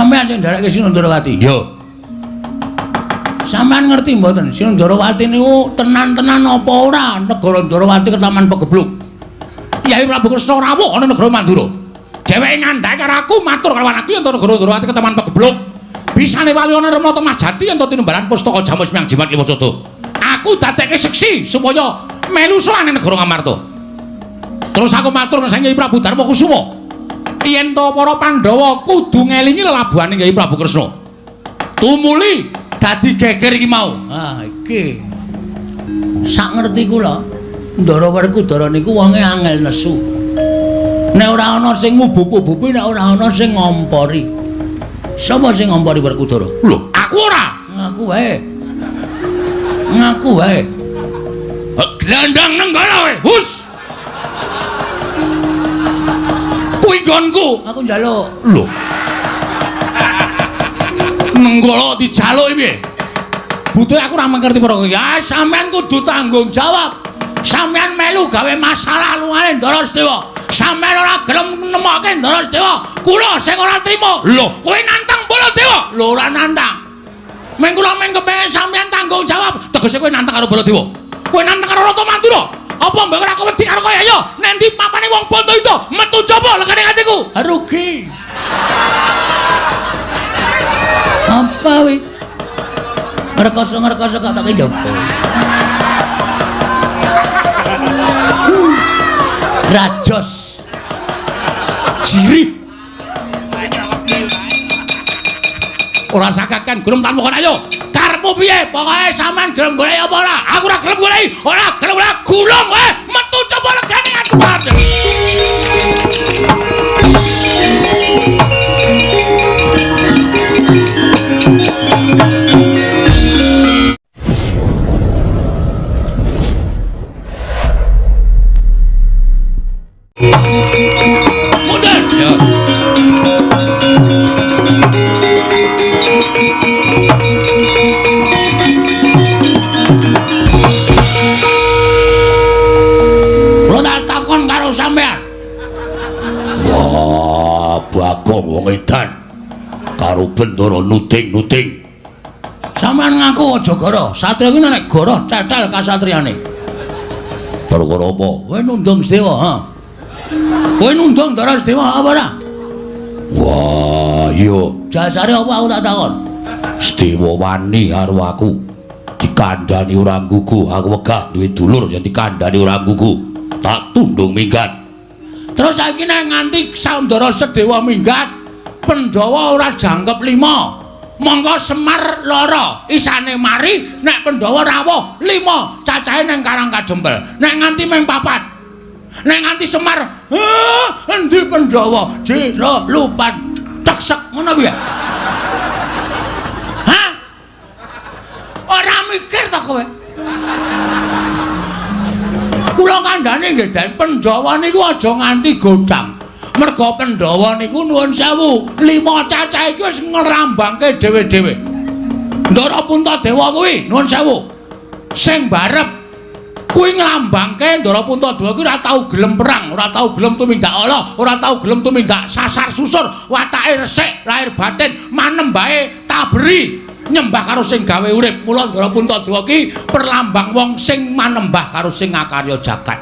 Sampeyan sing ndereke Sinundarawati. Yo. Sampeyan ngerti mboten Sinundarawati niku tenan-tenan apa ora negara Ndarawati ketaman pegebluk. Kyai Prabu Kresna rawuh ana negara Mandura. Dheweke ngandhake karo aku matur karo anakku yen negara Ndarawati ketaman pegebluk. Bisane wali ana Rama Temajati yen tinimbalan pustaka Jamus Miang Jimat Liwasada. Aku dadekke seksi supaya melu sowan negara Ngamarta. Terus aku matur nang Kyai Prabu Darma Kusuma. Yen to para Pandhawa kudu ngelingi lelabuhane Kyai Prabu Kresna. Tumuli dadi geger iki mau. Ah, iki. Sak ngerti kula, Ndara Werkudara niku wonge angel nesu. Nek ora ana sing ngubup-ubupi, nek ora ana sing ngompori. Sapa sing ngompori Werkudara? Lho, aku ora. Ngaku wae. Ngaku wae. Glandang nenggala wae. Hus. Kuwi nggonku. Aku njaluk. Lho. Nenggala dijaluk piye? Butuhe aku ora mengerti para ya sampean kudu tanggung jawab. Sampean melu gawe masalah lungane Ndara Sedewa. Sampean ora gelem nemokke Ndara Sedewa. Kula sing ora trima. Lho, kowe nantang Baladewa. Lho ora nantang. Meng kula meng kepengin sampean tanggung jawab. Tegese kowe nantang karo Baladewa. Kowe nantang karo Rata Mandura. Apa mbek ora wedi karo kowe ayo nek ndi papane wong bondo itu metu coba legane atiku. Rugi. Apa wi? Ngerkoso kok tak njogo. Rajos. Jiri. Ora sakakan gelem tanpa kon ayo. Karepmu piye? Pokoke sampean gelem golek apa ora? Aku ora gelem golek. Ora gelem ora gulung kowe. Metu coba legane atiku. Mundur. Ya. Kula tak takon karo sampean. Wah, Bagong wong edan karo Bendara nuting-nuting. Sampean ngaku aja goro. Satria iki nek goro cetel kasatriane. Perkara apa? Kowe nundung Sedewa, ha? Kowe nundung Ndara Sedewa apa ora? Wah, iya. Jasare apa aku tak takon? Sedewa wani karo aku. Dikandhani ora nggugu, aku wegah duwe dulur yen dikandhani ora nggugu. Tak tundung minggat. Terus saiki nek nganti Saundara Sedewa minggat, Pandhawa ora jangkep 5. Monggo Semar loro, isane mari nek Pandhawa rawuh 5, cacahe ning Karang Kajembel. Nek nganti meng 4. Nek nganti Semar, endi Pandhawa? Jira lupat teksek ngono piye? Hah? Ora mikir ta kowe? Kula kandhane nggih Den Pandhawa niku aja nganti godang. Merga Pandhawa niku nuwun sewu, 5 cacahe iki wis ngrambangke dhewe-dhewe. Ndara Puntadewa kuwi nuwun sewu. Sing barep kuwi nglambangke Ndara Puntadewa kuwi ora tau gelem perang, ora tau gelem tumindak ala, ora tau gelem tumindak sasar susur, watake resik, lahir batin manembahe taberi. Nyembah karo sing gawe urip. Mula Ndara Puntadewa ki perlambang wong sing manembah karo sing ngakarya jagat.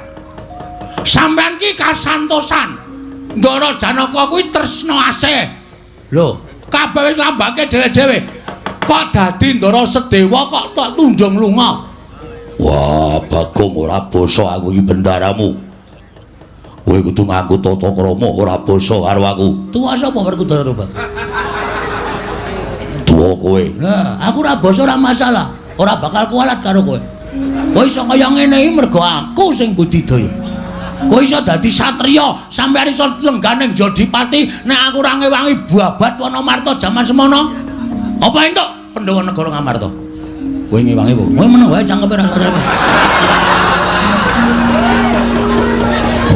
Sampeyan ki kasantosan. Ndara Janaka kuwi tresna asih. Lho, kabeh wis lambangke dhewe-dhewe. Kok dadi Ndara Sedewa kok tak tundung lunga? Wah, Bagong ora basa aku iki bendaramu. Kowe kudu nganggo tata krama ora basa karo aku. Tuwa sapa Werkudara to, Bang? Tuwa kowe. Nah, aku ora basa ora masalah. Ora bakal kualat karo kowe. Kowe iso kaya ngene iki mergo aku sing budidaya. Kowe iso dadi satriya, sampeyan iso lengganing Jodipati, nek aku ora ngewangi babat Wanamarta jaman semono. Apa entuk Pandhawa negara Ngamarta? Kowe ngewangi apa? Kowe meneng wae cangkepe ra satriya.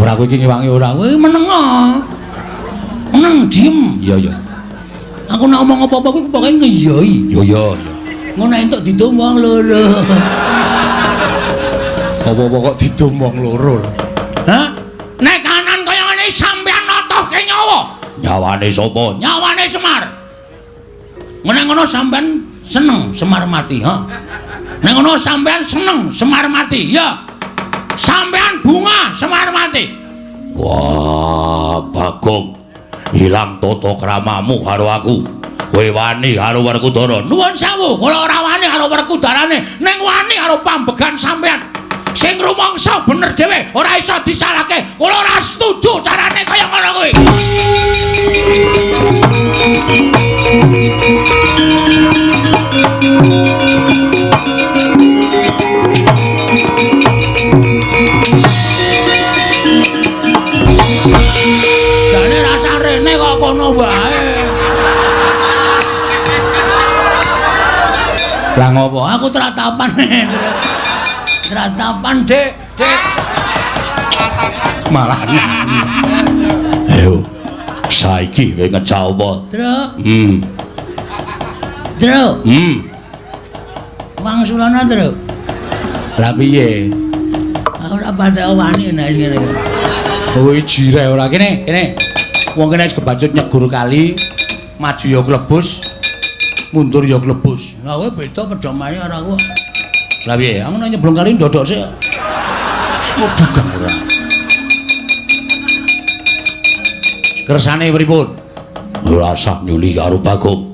Ora kowe iki ngewangi ora, kowe meneng. Meneng diem. Iya, iya. Aku nek ngomong apa-apa kuwi pokoke ngiyoi. Yo yo yo. Ngono entuk ditumbang loro. Apa-apa kok ditumbang loro. Hah? Nek kanan kaya ngene sampeyan notohke nyawa. Nyawane sapa? Nyawane Semar. Meneng ngono sampean seneng Semar mati, ha. Nek ngono sampean seneng Semar mati, ya. Sampean bunga Semar mati. Wah, Bagong. Hilang tata kramamu karo aku. Kowe wani karo Werkudara. Nuwun sewu, kula ora wani karo Werkudarane, ning wani karo pambegan sampean. Sing rumangsa bener dhewe, ora iso disalahke. Kula ora setuju carane kaya ngono kuwi. Jane rasa rene kok kono wae. Lah ngopo? Aku tratapan. Tratapan, Dik. Dik. Malah. Ayo. Saiki kowe ngecah apa? Truk. Hmm. Truk. Mangsulana, Truk. Lah piye? Aku ora patek wani nek ngene iki. Kowe jire ora kene. Wong kene wis kebacut nyegur kali, maju ya klebus, mundur ya klebus. Lah kowe beda pedomae karo aku. Lah piye? Aku nek nyeblong kali ndodok sik. Mudugang ora. Kersane pripun? Ora usah nyuli karo Bagong.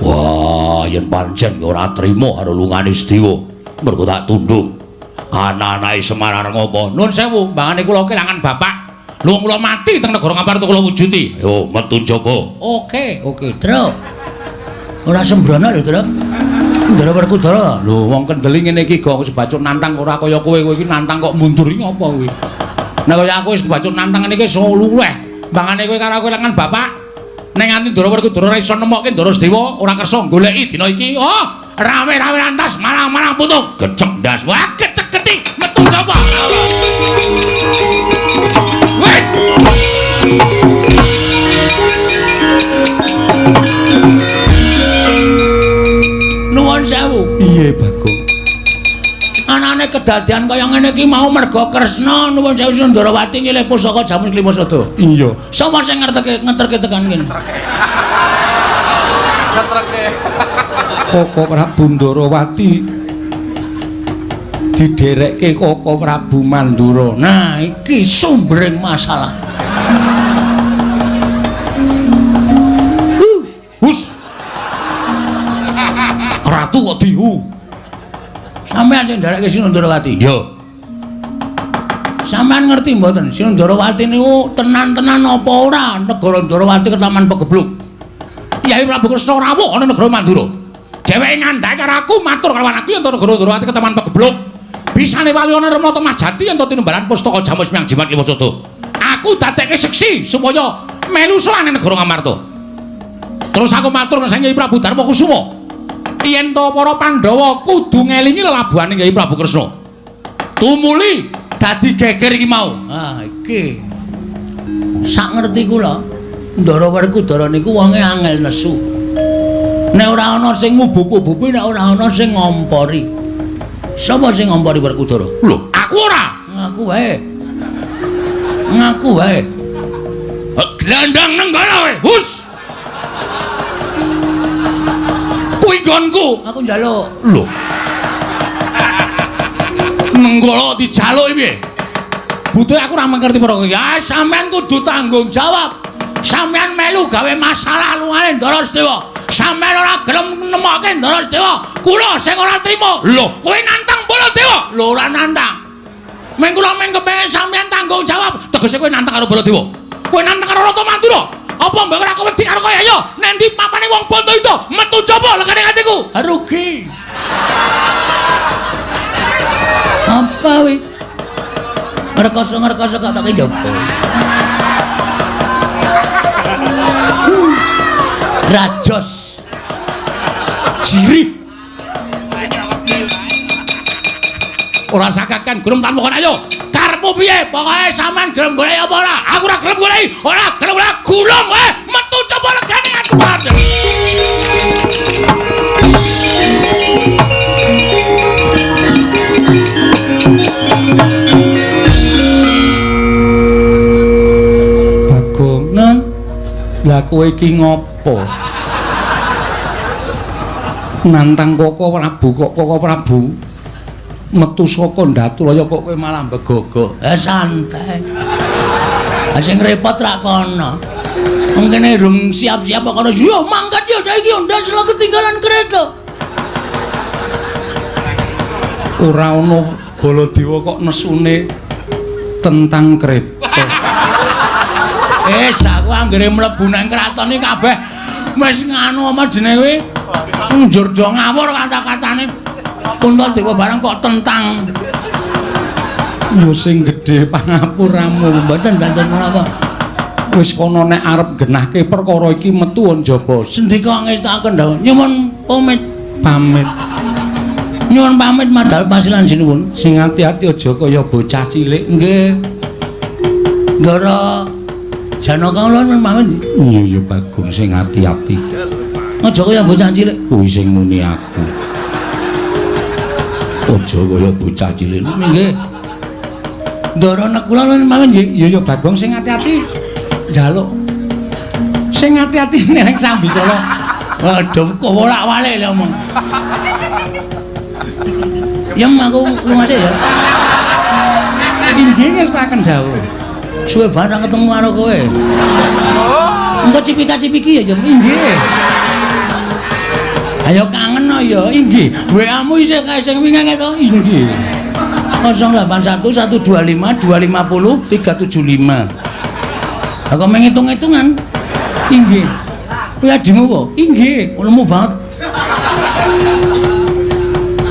Wah, yen pancen ora trima karo lungane Sdewa, mergo tak tundung. Anak-anake Semar areng apa? Nuwun sewu, mbangane kula kelangan bapak. Lho kula mati teng negara Ngaparta kula wujuti. Yo, metu njaba. Oke, Truk. Ora sembrono lho, Truk. Ndara Werkudara. Lho, wong kendeli ngene iki kok sebacut nantang ora kaya kowe iki nantang kok mundur iki apa kuwi? Nek kaya aku wis kebacut nantang ngene iki iso luweh. Mbangane kowe karo aku kelangan bapak. Nek nganti Ndara Werkudara ora iso nemokke Ndara Sdewa, ora kersa goleki dina iki. Oh, rame-rame lantas malang-malang putung. Gecek ndas. Wah, kecek-keti metu njaba. Wait. Nuwun sewu. Piye, Bagong? Anane kedadian kaya ngene iki mau merga Kresna nuwun sewu Sundarawati nyilih pusaka jamus klima sada. Iya. Sapa sing ngeterke tekan kene? Ngeterke. Koko Prabu Ndarawati diderekke Koko Prabu Mandura. Nah, iki sumbering masalah. Hus. Ratu kok dihu. Sampeyan sing nderekke Sinundarawati. Yo. Sampeyan ngerti mboten Sinundarawati niku tenan-tenan apa ora negara Ndarawati ketaman pegebluk. Yai Prabu Kresna rawuh ana negara Mandura. Dheweke ngandhaki karo aku matur karo anakku yen negara Ndarawati ketaman pegebluk. Bisane wali ana Remata Majati yen tinimbalan pustaka Jamus Miang Jimat Lima Sada. Aku dadekke seksi supaya melu sowane negara Ngamarta. Terus aku matur karo Nyai Prabu Darma Kusuma. Yen to para Pandhawa kudu ngelingi lelabuhane Nyai Prabu Kresna. Tumuli dadi geger iki mau. Ah, iki. Sak ngerti kula, Ndara Werkudara niku wonge angel nesu. Nek ora ana sing ngubup-ubupi, nek ora ana sing ngompori. Sapa sing ngompori Werkudara? Lho, aku ora. Ngaku wae. Ngaku wae. Glandang nenggala wae. Hus. Kuwi nggonku. Aku njaluk. Lho. Nenggala dijaluk piye? Butuhe aku ora mengerti para kowe. Ya sampean kudu tanggung jawab. Sampean melu gawe masalah lungane Ndara Sdewa. Sampean ora gelem nemokke Ndara Sdewa. Kula sing ora trima. Lho, kowe nantang Baladewa. Lho ora nantang. Meng kula meng kepengin sampean tanggung jawab. Tegese kowe nantang karo Baladewa. Kowe nantang karo Rata Mandura. Apa mbok ora wedi karo kowe ayo? Nek ndi papane wong bondo itu metu jaba lekane atiku. Rugi. Apa wi? Ngerkos-ngerkos kok tak njaba. Rajos. Jirih. Ora sakakan gelem tanmukan ayo. Karepmu piye? Pokoke sampean gelem golek apa ora? Aku ora gelem golek. Ora gelem golek gulung wae. Metu coba legane aku banget. Bagong, lah kowe iki ngopo? nantang Koko Prabu kok Koko Prabu metu saka Ndaturaya kok kowe malah begogo. Santai. Ha sing repot ra kono. Mengkene durung siap-siap kok karo yo mangkat yo saiki yo ndas lho ketinggalan kereta. Ora ono Baladewa kok nesune tentang kereta. Aku anggere mlebu nang kraton iki kabeh wis nganu apa jenenge njur do ngawur kata-katane Puntadewa barang kok tentang yo sing gedhe pangapuramu mboten banten menapa wis kono nek arep genahke perkara iki metu njaba sendika ngestaken dawuh nyuwun pamit nyuwun pamit madhal pasilan sinuwun sing ati-ati aja kaya bocah cilik nggih Ndara Janaka ulun pamit iya Bagong sing ati-ati aja kaya bocah cilik kuwi sing muni aku aja kaya bocah cilik nggih Ndara nek kula ulun pamit nggih iya Bagong sing ati-ati njaluk sing ati-ati ning Sambikala waduh kok wolak-walik lho omong ya aku lunga sih ya inggih wis paken dawuh suwe banget ketemu karo kowe engko cipika-cipiki ya jam inggih ayo kangen no ya inggih WA-mu isih kae sing wingi to inggih 081 125 250 375 aku menghitung-hitungan inggih kuwi adimu kok inggih lemu banget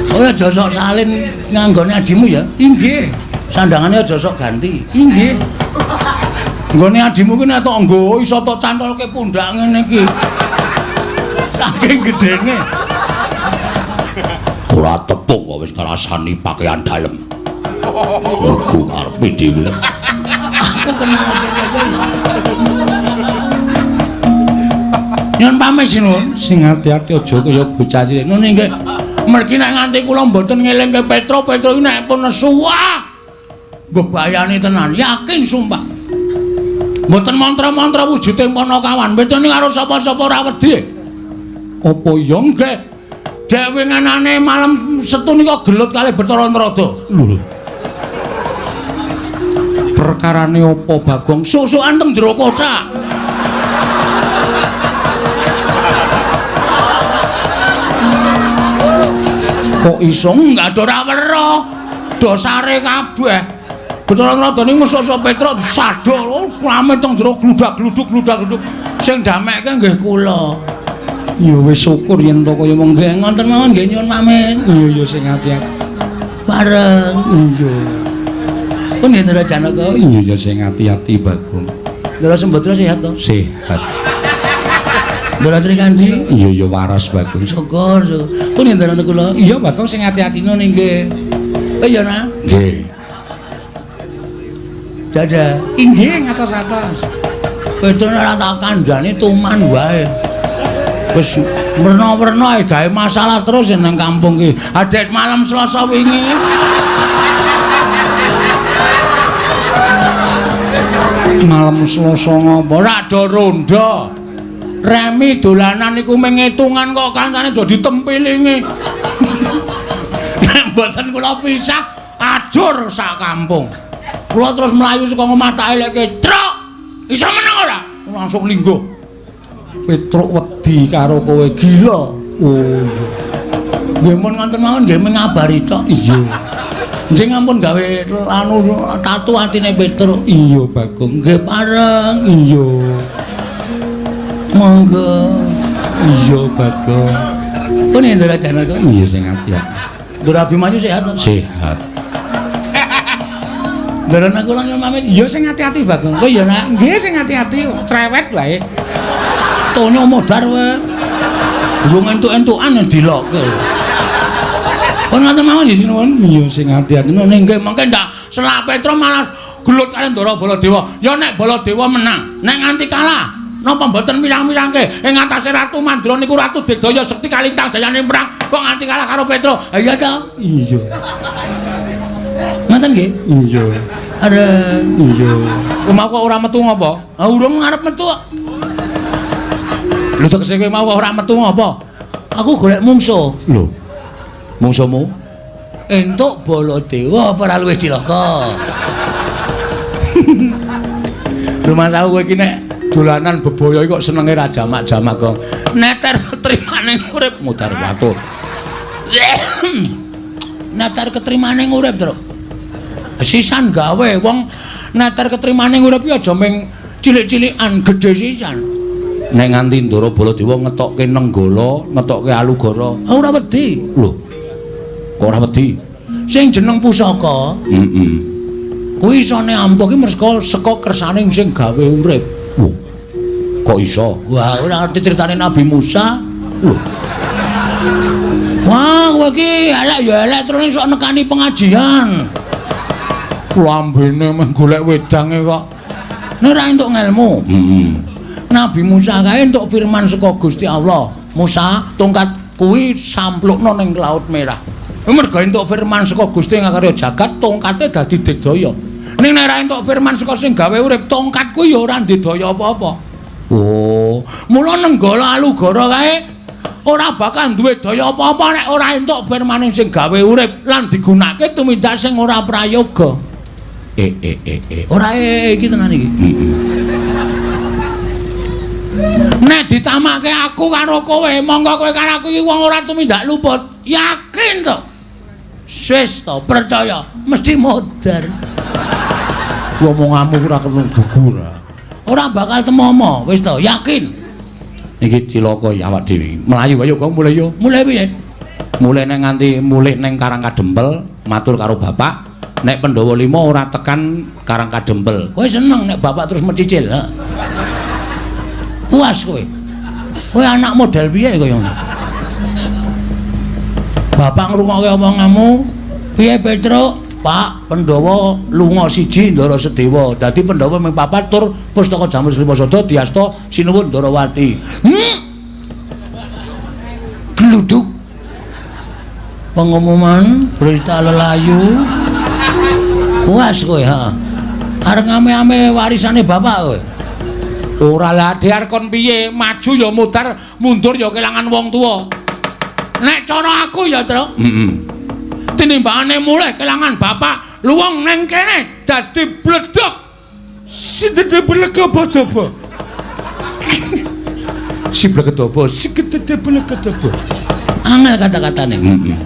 oh ya josok salin nganggone adimu ya inggih sandangannya aja sok ganti inggih nggone adimu ki nek tok nggo iso tok cantolke pundak ngene iki saking gedene ora tepung kok wis ngrasani pakaian dalem aku karepe dhewe aku kenal nyuwun pamit sinuwun sing ati-ati aja kaya bocah cilik ngene nggih mergi nek nganti kula mboten ngelingke Petro iki nek pun nesuah bebayani tenan yakin sumpah mboten mantra-mantra wujuding Panakawan bedane karo sapa-sapa ora wedi apa ya nggih dhewe nganane malam Setu nika gelut kalih Bathara Narada lho perkarane apa Bagong susukan teng jero kotak kok iso enggak ora weruh dosare kabeh Bathara Narada niku musuh Petruk sadol rame teng jero gludak-gluduk sing damekke nggih kula ya wis syukur yen to kaya mengke ngonten mawon nggih nyuwun pamit iya sing ati-ati bareng iya pun yen Ndara Janaka iya sing ati-ati Bagong Ndara Sembadra sehat to sehat Ndara Srikandi iya waras Bagong syukur pun yen Ndara kula iya Bagong sing ati-ati nggih iya nah nggih Dada inggih ngatos-atos Petro ora tak kandhani tuman wae wis werna-werna gawe masalah terus nang kampung ki adet malam Selasa wingi malam Selasa ngopo ora do ronda remi dolanan iku mengitungan kok kancane do ditempilingi mboten kula pisah ajur sak kampung kula terus mlayu saka omah tak eleke truk iso meneng ora langsung lingguh Petruk wedi karo kowe gila oh nggih mun ngoten mawon nggih ngabari tok iya njing ampun gawe anu tatu atine Petruk iya Bagong nggih pareng iya monggo iya Bagong pun Ndara Janaka iya sing ati-ati Ndara Abimanyu sehat sehat Ndara kula nyuwun pamit iya sing ati-ati Bagong kowe ya nak nggih sing ati-ati cerewet wae tonyo modar wae durung entuk-entukan dilokke pun ngoten mawon nggih sinuwun iya sing ati-ati ngene nggih mengke ndak selak Petro malah gelut kali Ndara Baladewa ya nek Baladewa menang nek nganti kalah napa mboten mirang-mirangke ing atase Ratu Mandra niku Ratu Digdaya Sekti kalintang jayane perang kok nganti kalah karo Petro iya to iya ngoten nggih iya are iya mau kok ora metu ngopo urung ngarep metu lho tekse kowe mau kok ora metu ngopo Aku golek mungsuh. Lho. Mungsuhmu? Entuk Baladewa ora luwih cilaka. Rumah tahu kowe iki nek dolanan bebaya kok senenge ra jamak-jamak kok. Neter ketrimane urip mudhar watu. Neter ketrimane urip, Tru. Sisan gawe wong neter ketrimane urip ya aja ming cilik-cilikan, gedhe sisan. Nek nganti Ndara Baladewa ngetokke Nenggala, ngetokke Alugara, Ora wedi. lho. Kok ora wedi? Sing jeneng pusaka, Heeh. kuwi isone ampuh ki merga saka kersaning sing gawe urip. Wah. Kok iso? Wah, ora ngerti critane Nabi Musa. Lho. Wah, kowe iki elek ya elek terus sok nekani pengajian. Lambene meh golek wedange kok. Nek ora entuk ngelmu. Heeh. Nabi Musa kae entuk firman saka Gusti Allah. Musa, tongkat kuwi samplukno ning Laut Merah. Mergo entuk firman saka Gusti ngakarya jagat, tongkate dadi digdaya. Ning nek ora entuk firman saka sing gawe urip, tongkat kuwi ya ora ndedaya apa-apa. Oh, Mula Nenggala Alugara kae ora bakal duwe daya apa-apa nek ora entuk firman sing gawe urip lan digunakake tumindak sing ora prayoga. Ora iki tenan iki. Nek ditamake aku karo kowe, monggo kowe karo aku iki wong ora tumindak luput. Yakin to? Wis to, percaya, mesti modar. ngomonganmu ora ketemu gugur. Ora bakal temomo, wis to, yakin. Iki cilaka ya awak dhewe. Melayu ayo kok mulai yo. Mulai piye? Mulai neng nganti mulih neng Karangkadempel, matur karo bapak. Nek Pandhawa 5 ora tekan Karangkadempel. Kowe seneng nek bapak terus mencicil, ha? Puas kowe. Kowe anak model piye kaya ngono? Bapak ngrungokke omonganmu, piye Petruk? Pak, Pandhawa lunga siji Ndara Sedewa. Dadi Pandhawa ming papat tur pustaka Jamur Sriwasada diasta sinuwun Ndarawati. Gluduk. Pengumuman berita lelayu. Puas kowe, ha. Arep ngame-ame warisane bapak kowe. Ora lah diar kon piye, maju ya mudar, mundur ya kelangan wong tuwa. Nek cara aku ya, Tru. Heeh. Tinimbangane mulih kelangan bapak, luwung neng kene dadi bledok. Si dadi bledok-bledok. Si bledok-bledok, si dadi bledok-bledok. Angel kata-katane. Heeh.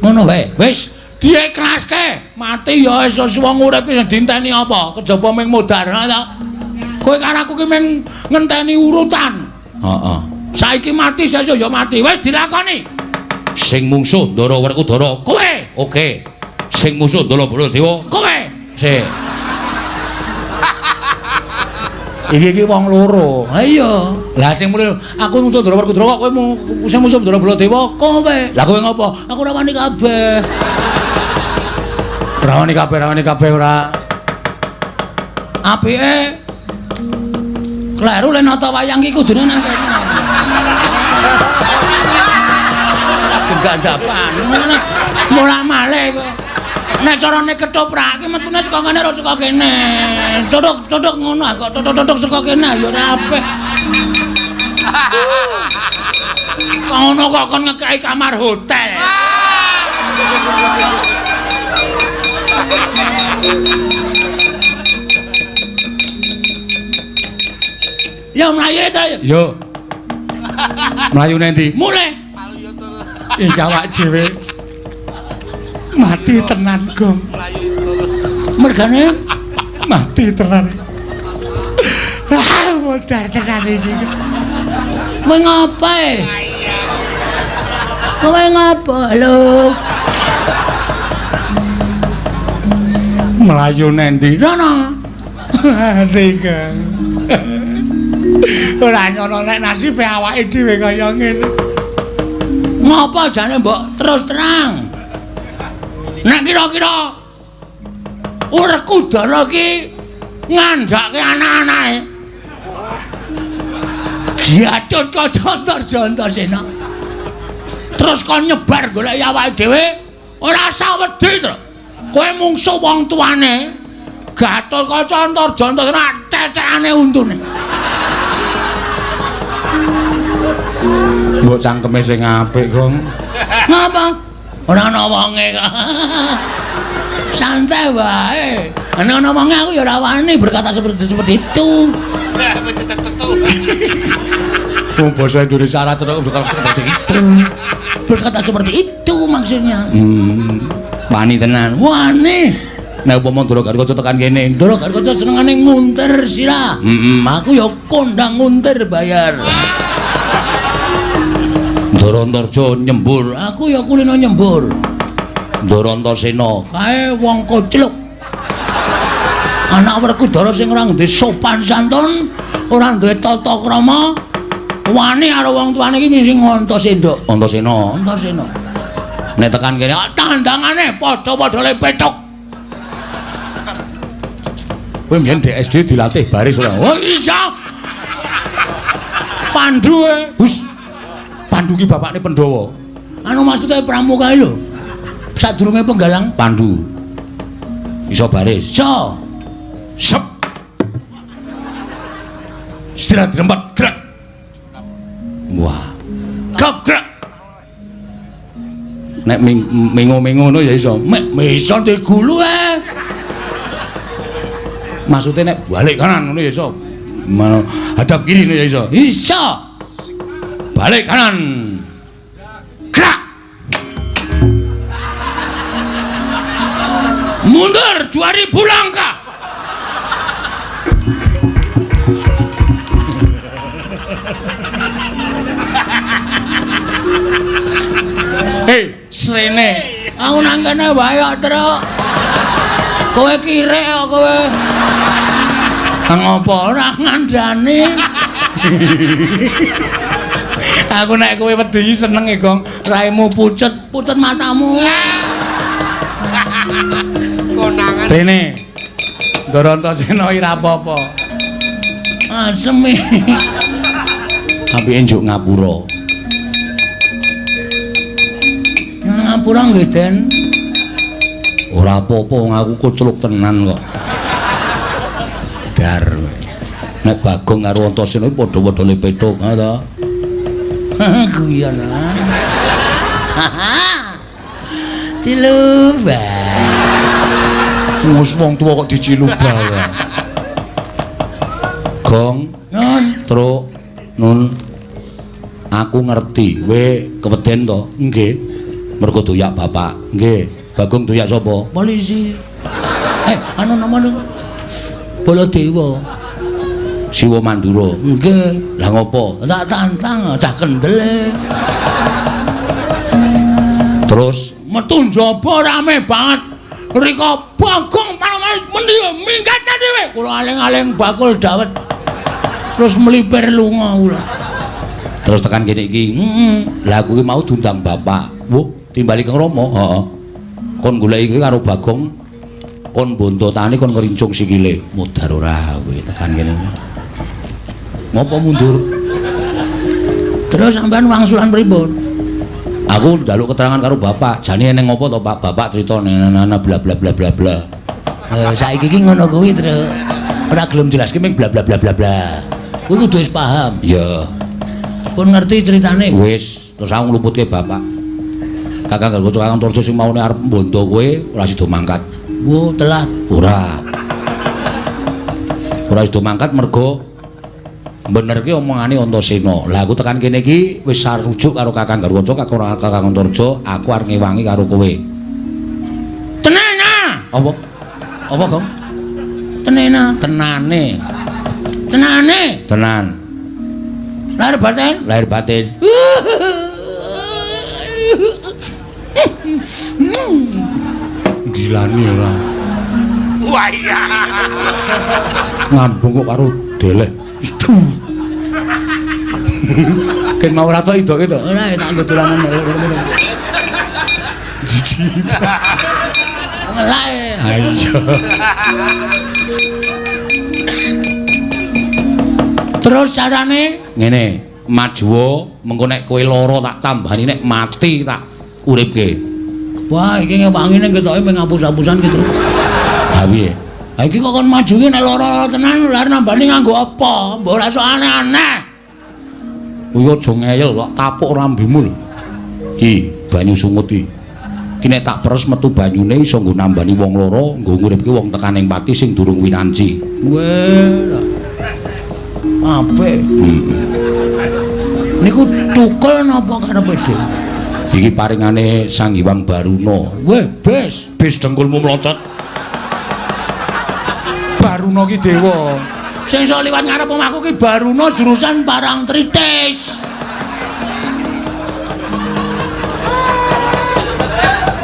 Ngono wae. Wis diiklaske. Mati ya iso wong urip sing dinteni apa? Kejaba ming modar ta. Kowe karo aku ki ming ngenteni urutan. Heeh. Saiki mati sesuk ya mati. Wis dilakoni. Sing mungsuh Ndara Werkudara. Kowe. Oke. Sing musuh Ndara Baladewa. Kowe. Sik. Iki wong loro. Ha iya. Lah sing mulih aku musuh Ndara Werkudara kok kowe sing musuh Ndara Baladewa kowe. Lah kowe ngopo? Aku ora wani kabeh. Ora wani kabeh ora. Apike kleru le nata wayang iki kudune nang kene. Gendapan. Mula malih kok. Nek carane ketoprak iki metune saka kene ora saka kene. Tutuk ngono kok tutuk saka kene ya ora apik. Ngono kok kon ngekeki kamar hotel. Ya mlayu ta. Yo. Mlayu nendi? Mulih. Iki awak dhewe mati tenan, Gong. Mergane Mati tenan. Ah, modar tenan iki. kowe ngapae? Kowe ngapa? Halo. Melayu nendi? Rono. Mati, Gong. Ora nyono nek nasibe awake dhewe kaya ngene. Ngapa jane mbok terus terang? Nek kira-kira Werkudara ki ngandhake anak-anake. Giatut Kacantarjantasena. Terus kon nyebar golek awake dhewe, ora usah wedi to. Kowe mungsuh wong tuane. Gatot Kacantarjantasena tetekane untune. Mbok cangkeme sing apik, Gong. Ngapa? Ora ana wonge kok. Santai wae. Ana wonge aku ya ora wani berkata seperti itu. Bahasa Indonesia Arab berkata seperti itu. Berkata seperti itu maksudnya. Wani tenan. Wani. Nek upama Ndara Garkaca tekan kene, Ndara Garkaca senengane nguntir sirah. Aku ya kondang nguntir bayar. Ndara Antarja nyembur, aku ya kulino nyembur. Ndara Antasena kae wong kocluk. Anak Werkudara sing ora duwe sopan santun, ora duwe tata krama. Wani karo wong tuane iki sing Antasena. Antasena. Nek tekan kene tandangane padha-padha lepethuk. Kowe mbiyen DSD dilatih baris ora? Oh iya. Pandu Hus. Pandu ki bapakne Pandhawa. Anu maksude pramuka lho. Sadurunge penggalang Pandu. Iso baris. Iso. Sep. Istirahat di tempat gerak. Wah. Kap gerak. Nek mingo-mingo ngono ya iso. Mek iso digulu Maksudnya nek balik kanan ngono ya iso. Hadap kiri ngono ya iso. Iso. Balik kanan. Gerak. Mundur 2000 langkah. Hei, srene. Aku nang kene wae kok, Truk. Kowe kirek kok kowe. Ngopo ora ngandani? Aku nek kowe wedi seneng e, Gong. Raimu pucet matamu. Konangan. Rene. Ndara Antasena ora apa-apa. Asem. Apike njuk ngapura. Ngapura nggih, Den. Ora apa-apa wong aku kocluk tenan kok. Dar. Nek Bagong karo Antasena padha-padha lepethuk, ha to. Guyon Ciluba. Wes wong tuwa kok diciluba ya. Gong, Nun, Truk, Nun. Aku ngerti, kowe keweden to? Nggih. Mergo doyak bapak. Nggih. Bagong doyak sapa? Polisi. Anu namane Baladewa. Siwa Mandura. Nggih. Lah ngopo? Tak tantang cah kendel. Terus metu njaba rame banget. Rika Bagong panemane mendi minggat dhewe. Kula aling-aling bakul dawet. Terus melipir lunga kula. Terus tekan kene iki. Lah aku ki mau diundang bapak. Wuh, timbali Kang Rama. Heeh. Kon goleki iki karo Bagong. Kon bonto tani kon ngerincung sikile. Mudhar ora kowe tekan kene. Ngopo mundur? Terus sampean wangsulan pripun? Aku njaluk keterangan karo bapak. Jane eneng ngopo to, Pak? Bapak crita nana bla bla bla bla bla. Saiki iki ngono kuwi, Truk. Ora gelem jelaske ming bla bla bla bla bla. Kuwi kudu wis paham. Iya. Pun ngerti ceritane. Wis, terus aku ngluputke bapak. Kakang Garkaca Kakang Antarja sing maune arep mbondo kowe ora sida mangkat. Wo, telat. Ora. Ora sida mangkat mergo bener ki omongane Antasena. Lah aku tekan kene iki wis sarujuk karo Kakang Garkaca Kakang Antarja, aku arep ngewangi karo kowe. Tenena. Apa? Apa, Gong? Tenena. Tenane. Tenane. Tenan. Lahir batin? Lahir batin. Gilani ora. Wah iya. Ngambung kok karo delek. Itu. Ken mau ora to idoke to. Ora tak nggo dolanan. Jiji. Ngelae. Ayo. Terus carane ngene, maju mengko nek kowe lara tak tambani nek mati tak uripke. Wah, iki ngewangi ning ketoke mung ngapus-apusan ki, Tru. Ha piye? Ha iki kok kon maju ki nek lara tenan lare nambani nganggo apa? Mbok ora sok aneh-aneh. Kuwi aja ngeyel kok tapuk rambemu lho. Ki, banyu sungut iki. Ki nek tak peres metu banyune iso nggo nambani wong loro, nggo nguripke wong tekaning pati sing durung winanci. Weh. Apik. Niku tukul napa karepe dhewe? Iki paringane Sang Hyang Baruna. Weh, bis dengkulmu mlocot. Baruna ki dewa. Sing iso liwat ngarep omahku ki Baruna jurusan Parangtritis.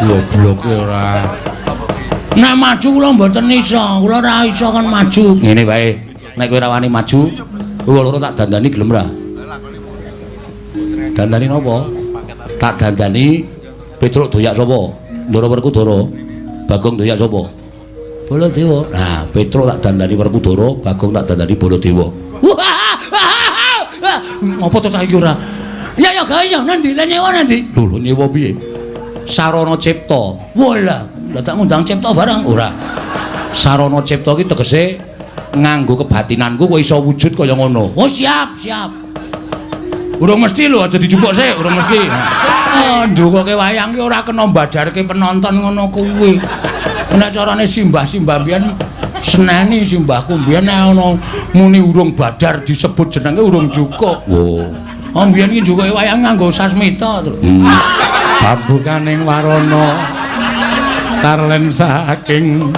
Goblok ora. Nek maju kula mboten iso, kula ora iso kan maju. Ngene wae, nek kowe ora wani maju, kowe loro tak dandani gelem ra? Dandani napa? Tak dandani Petruk doyak sapa? Ndara Werkudara. Bagong doyak sapa? Baladewa. Nah, Petruk tak dandani Werkudara, Bagong tak dandani Baladewa. Ngopo to saiki ora? Ya gawe ya nanti lan nyewa nanti. Lho nyewa piye? Sarana cipta. Walah, lah tak ngundang cipta barang ora. Sarana cipta ki tegese nganggo kebatinanku kowe iso wujud kaya ngono. Oh, siap. Urung mesti lho, aja dijupuk sik, urung mesti. Ndukuke wayang ki ora kena mbadarke penonton ngono kuwi. Nek carane simbah-simbah biyen seneni simbahku biyen nek ana muni urung badar disebut jenenge urung jukuk. Oh, biyen ki njukuke wayang nganggo sasmita terus. Babukaning warana Karlen saking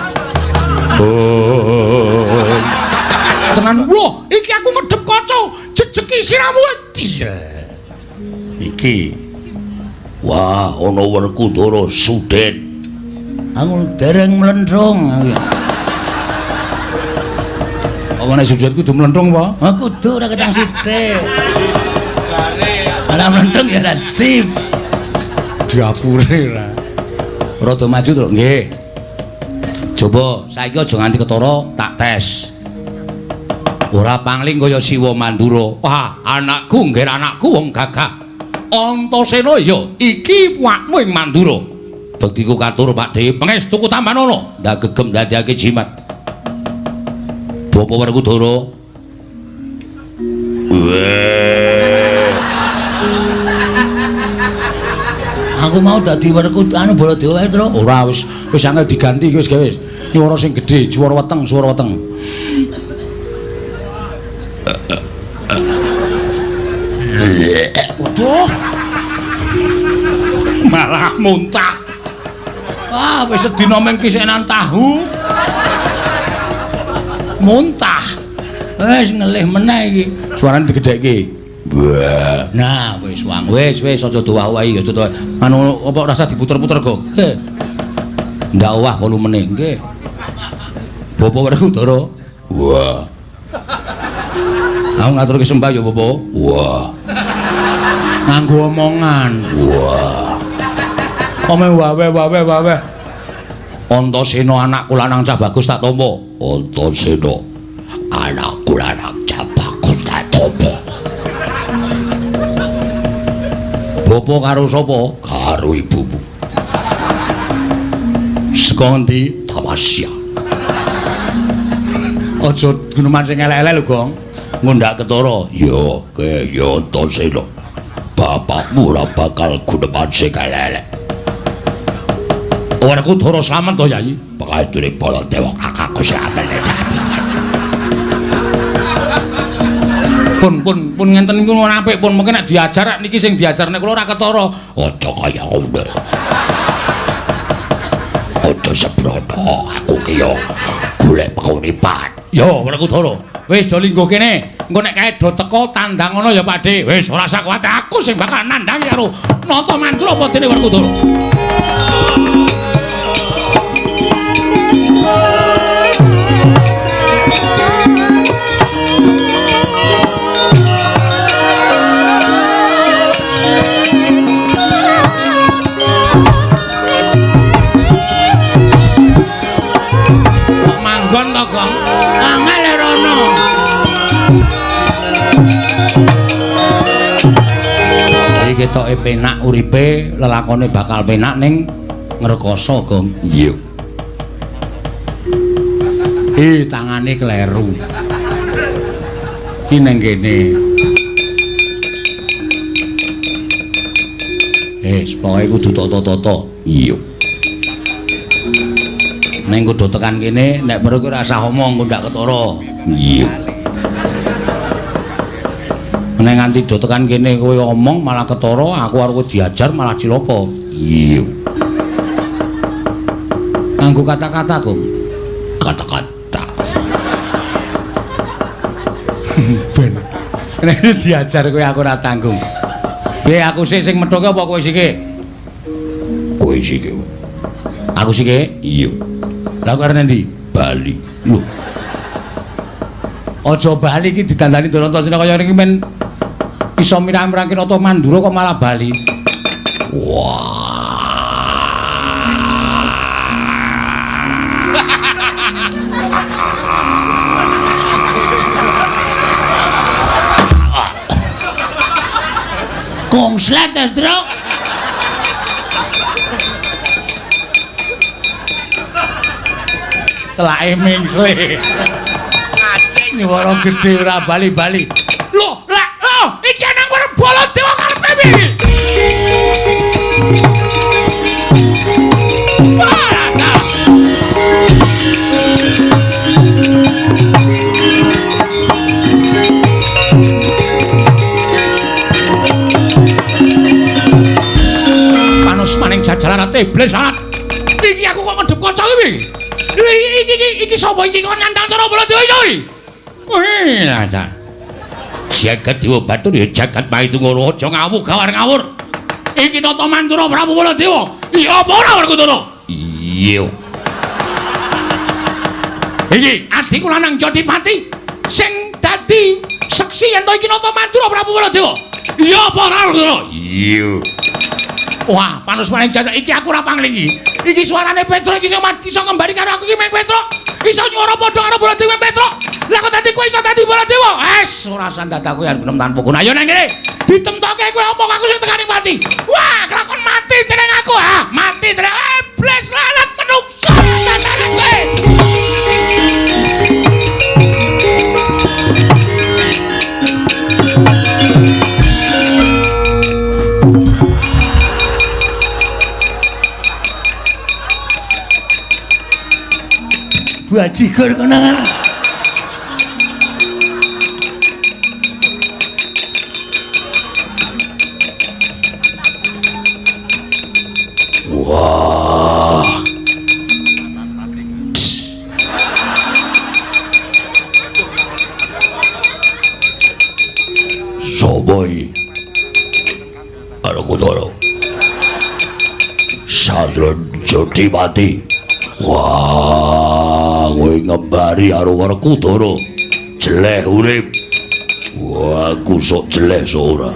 tenan wah iki aku medhep kaca jejeki siramu iki wah ana Werkudara Suden aku dereng mlendrong apa nek Suden kudu mlendrong apa kudu ora ketang sithik ana mlendrong ya ora sip diapure ra rada maju to nggih coba saiki aja nganti ketara tak tes. Ora pangling kaya Siwa Mandura. Wah, anakku nggih anakku wong gagah. Antasena ya iki wakmu ing Mandura. Bektiku katur Pakde, pangestuku tambanono ndak gegem dadekake jimat. Bapa Werkudara. Aku mau dadi Werkudara Baladewa ae, Tru. Ora wis angel diganti wis wis. Swara sing gedhe, swara weteng. Waduh. Malah muntah. Wah, wis sedina ming kisenan tahu. Muntah. Wis ngelih meneh iki. Suarane digedhekke. Wah. Nah, wis wang. Wis aja doah-oahi, aja doah. Anu apa rasa diputer-puter kok. Nggih. Ndak owah volumene, nggih. Bapak Werkudara. Wah. Aku ngaturke sembah ya, Bapak. Wah. Nganggo omongan. Wah. Omeng wawe. Antasena anakku lanang cah bagus tak tampa. Antasena anakku lanang cah bagus tak tampa. Bapak karo sapa? Karo ibumu. Saka endi? Tamasya. Aja guneman sing elek-elek lho, Gong. Ngundak ketara. Ya Antasena. Bapakmu ora bakal guneman sing elek-elek. Werkudara slamet to, Yayi. Pakadune Baladewa kakakku slamet tapi. Pun ngenten niku ora apik pun mungkin nek diajar niki sing diajarne kula ora ketara. Aja kaya ngono. Aja sebrono aku ki yo golek penguripan. Yo Werkudara, wis do linggo kene. Engko nek kae do teko tandang ngono ya Pakde. Wis ora usah kuwat aku sing bakal nandhangi karo Nata Mantra apa dene Werkudara. Manggon to, Gong. Angel rono. Iki ketoke penak uripe, lelakone bakal penak ning ngrekoso, Gong. Iya. Tangane kleru. Ki ning kene. pokoke kudu tata-tata. Iya. Ning kudu tekan kene, nek perlu kowe ora usah omong, kok ndak ketara. Iya. Nek nganti do tekan kene kowe omong malah ketara, aku arep diajar malah cilaka. Iya. Nganggo kata-kata, Kong. Kata-kata. Ben. Nek diajar kowe aku ora tanggung. Piye aku sing methoke apa kowe sike? Kowe sike. Aku sike? Iya. Lah kok arep ndi? Bali. Lho. Aja bali iki didandani Durantasena kaya iki men iso mirang-mirang Kinata Mandura kok malah bali. Wah. Kongslet ta, Tru? Telake mingsle. Acing wara gedhe ora bali-bali. Loh, iki ana arep Baladewa karepe piye? Panus maning jajalan iblis banget. Iki aku kok ngedep kanca iki. Iki sapa iki kok nandang cara Baladewa iki? Wih, aja. Jagat Dewa Batur ya jagat Mahitungara aja ngawur gawar-ngawur. Iki Nata Mandura Prabu Baladewa. Iya apa ora Werkudara? Iya. Iki adikku lanang Jodipati sing dadi seksi yen to iki Nata Mandura Prabu Baladewa. Iya apa ora Werkudara? Iya. Wah, panus maning jajak iki aku ora pangling iki. Iki suarane Petro iki sing iso ngembari karo aku iki meng Petro. Iso nyuara padha karo Baladewa Petro. Lah kok dadi kowe iso dadi Baladewa? Ora sandataku yen benem tanpa guna. Ayo nang kene. Ditemtoke kowe omong aku sing tekani mati. Wah, kelakon mati dening aku. Mati dening iblis lalat menungso. Tatanan kowe. Bajigur konangan. Wah. Soboy. Werkudara. Sandra Jodipati. Wah, kowe ngembari karo Werkudara. Jeleh urip. Wah, aku sok jeleh ora.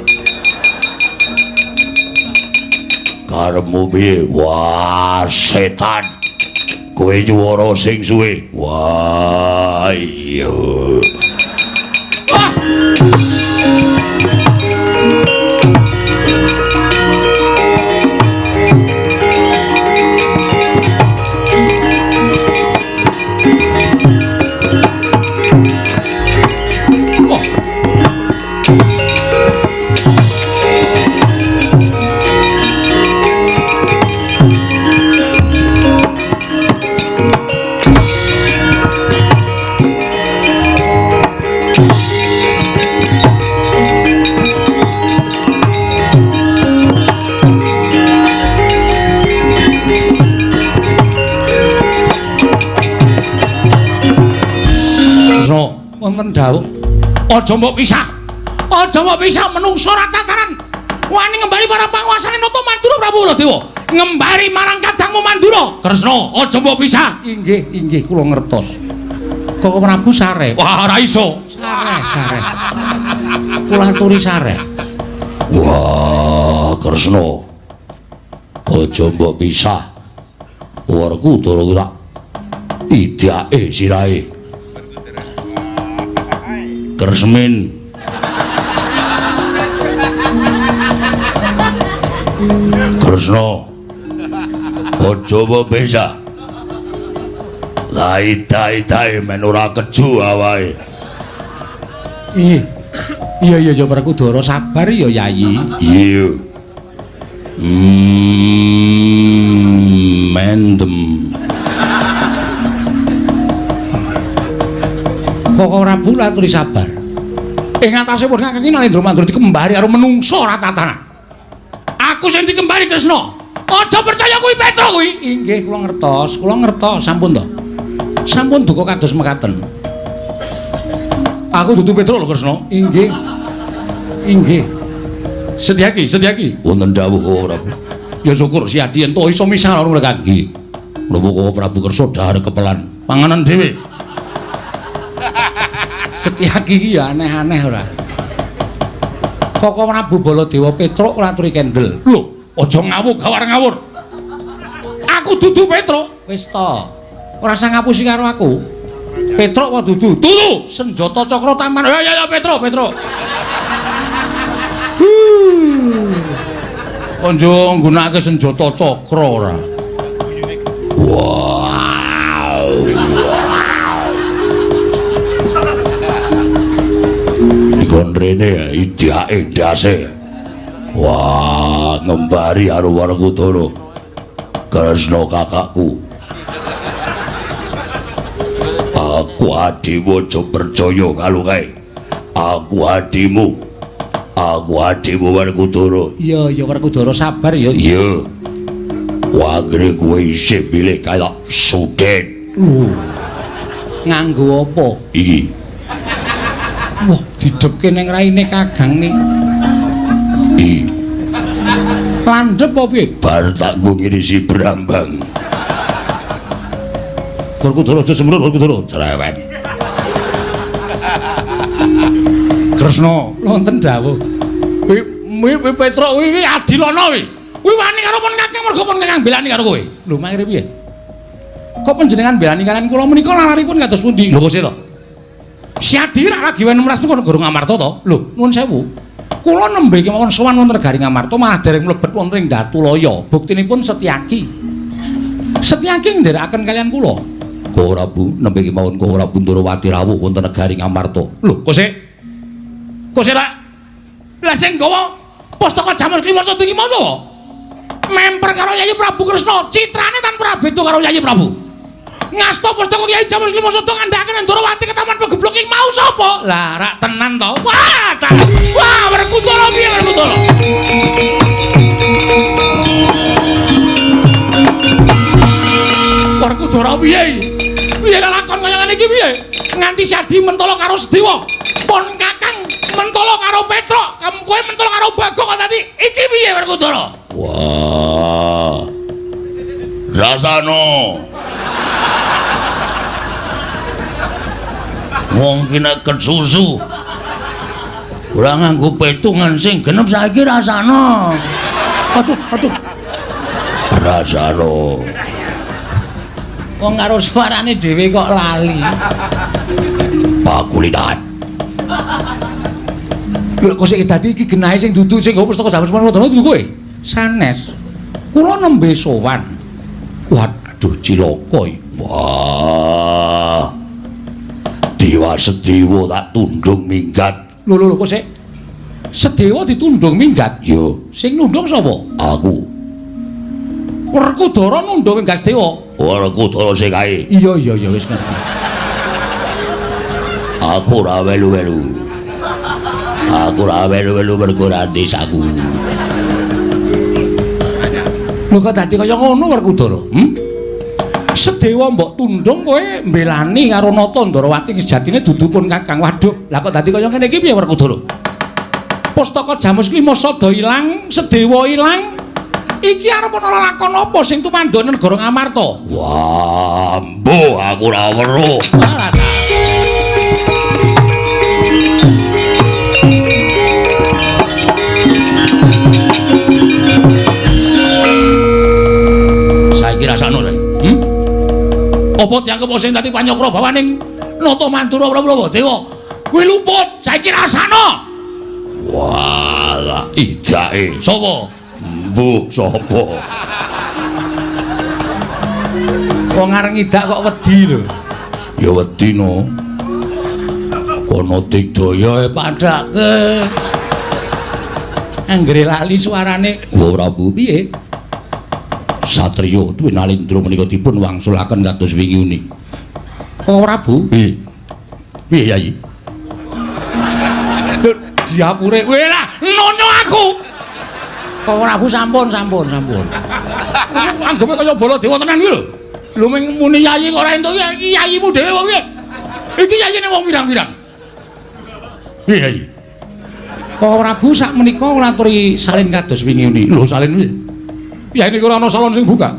Karepmu piye? Wah, setan. Kowe nyuwara sing suwe. Wah, iya. Wah. Wonten dawuh, aja mbok pisah. Aja mbok pisah menungso ra tataran. Wani ngembari marang panguwasane Nata Mandura Prabu Baladewa. Ngembari marang kadangmu Mandura. Kresna, aja mbok pisah. Inggih, kula ngertos. Kok Prabu sare. Wah, ora iso. Sare. Kula aturi sare. Wah, Kresna. Aja mbok pisah. Werkudara tak idake sirahe. Kresmin. Kresna. Aja mbok pisah. Lah ida-idae men ora keju awake. Iya Werkudara sabar ya Yayi. Iya. Mendem. Koko Prabu aturi sabar. Ing atase pun Kakang Narendra Mandura dikembari karo menungso ora tatanan. Aku sing dikembari Kresna. Aja percaya kuwi Petra kuwi. Inggih kula ngertos, sampun to. Sampun duka kados mekaten. Aku dudu Petra lho Kresna. Inggih. Sedyaki. Wonten dawuh ora. Ya syukur si Adi ento iso misah karo Kakang. Nggih. Napa Prabu kersa dahar kepelan Panganan dhewe. Setyaki iki ya aneh-aneh ora. Koko Prabu Baladewa Petruk ora aturi kendel. Lho, aja ngawur gawar-ngawur. Aku dudu Petruk. Wis to. Ora usah ngapusi karo aku. Petruk apa dudu? Dudu. Senjata Cakra Taman. Ya Petruk. Konjo nggunakake senjata cakra ora. Wow. Dikon rene idake ndase. Wah, ngembari karo Werkudara. Kresna kakakku. Aku adimu aja percaya karo kae. Aku adimu Werkudara. Iya Werkudara sabar ya. Iya. Wagre kowe isih pilih kaya sudet. Nganggo apa? Iki. Wah, didepke ning raine Kakang nih. Landhep apa piye? Bar tak nggo ngene si Brambang. Werkudara aja semrut Werkudara. Cerewet. Kresna, wonten dawuh. Kuwi Petruk kuwi adilana kuwi. Kuwi wani karo pun Kakang mergo pun Kakang belani karo kowe. Lho, makire piye? Kok panjenengan belani kalian kula menika laripun kados pundi? Lho, kok to? Si Adi lagi wen mras niku Guru Ngamarta to. Lho, nuwun sewu. Kula nembe kemawon sowan wonten negari Ngamarta malah dereng mlebet wonten ing Datulaya. Buktinipun Setyaki. Setyaki ndherekaken kalian kula. Kok ora Bu, nembe kemawon kok ora Bundurawati rawuh wonten negari Ngamarta. Lho, kok sik lah sing gawa Pustaka Jamus Klima Sada iki masa memper karo Yayi Prabu Kresna, citrane tanpa beda karo Yayi Prabu. Ngasta Pustaka Yayi Jamus Klima Sada ngandhakaken Ndrawati ke taman pegeblok iki mau sapa? Lah rak tenan to. Wah, Werkudara piye Werkudara? Werkudara piye? Piye lakon kaya ngene iki piye? Nganti Sadi mentala karo Sedewa. Pun Kakang mentala karo Petruk, kowe mentala karo Bagong kok tadi iki piye Werkudara? Wah. Rasano. Wong ki nek susu. Ora nganggo petungan sing genep saiki rasano. Aduh. Rasano. Wong karo suarane dhewe kok lali. Pakulitan. Lho kok sik dadi iki genahe sing dudu sing nggo Pustaka Jamus Klima Sada dudu kowe? Sanes. Kula nembe sowan. Waduh cilaka iki. Wah. Dewa Sedewa tak tundung minggat. Lho kok sik Sedewa ditundung minggat? Yo, Sing nundung sapa? aku. Werkudara nundung minggat Sedewa. Werkudara sing kae. Iya wis ngerti. Aku ora welu-welu. Mergo ora desaku. Lho kok dadi kaya ngono Werkudara? Sedewa mbok tundung kowe mbelani karo Nata Ndrawati sejatine dudu pun Kakang. Waduh, lah kok dadi kaya ngene iki piye Werkudara? Pustaka Jamus Klima Sada ilang, Sedewa ilang. Iki arep ana lakon apa sing tumandhane negara Ngamarta? Wah, mbuh aku ora weruh. Saiki rasane saiki. Apa dianggep sing dadi panyokra bawaning Nata Mantura Prabu Dewa? Kuwi luput, saiki rasane. Wah, idake Sapa? mbuh sapa? Wong areng idak kok wedi lho. Ya wedi no. Kono digdaya Padake. Anggere lali suarane. Wa Prabu Piye? Satriya duwe nalindra menika dipun wangsulaken kados wingi uni. Kok Prabu? Piye? Piye Yai? Diapure kowe lah nono aku. Kok Prabu sampun. Anggepe kaya bala dewa tenan iki lho. Lho muni Yai kok ora entuk iki yayimu dhewe wong iki. Iki yayine wong pirang-pirang. Piye Yai? Kok Prabu sak menika ngaturi salin kados wingi uni. Lho salin piye? Ya ini ora ana salon sing buka.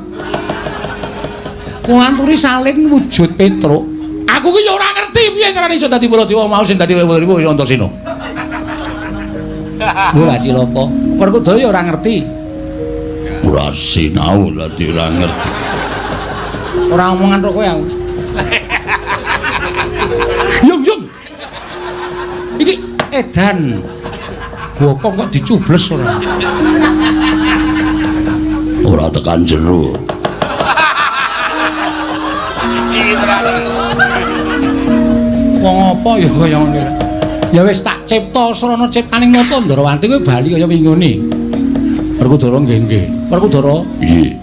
Ngaturi salin wujud Petruk. Aku ki ya ora ngerti piye carane iso dadi Baladewa mau sing dadi Werkudara Antasena. Lha Cilaka, Werkudara ya ora ngerti. Ora sinau dadi ora ngerti. Ora omongan karo kowe aku. Yung. Iki edan. Bokong kok dicubles ora. Ora tekan jero. Wong apa ya kaya ngene. Ya wis tak cipta srana ciptaning nata Ndarawati kowe bali kaya wingune. Werkudara nggih. Werkudara. Piye?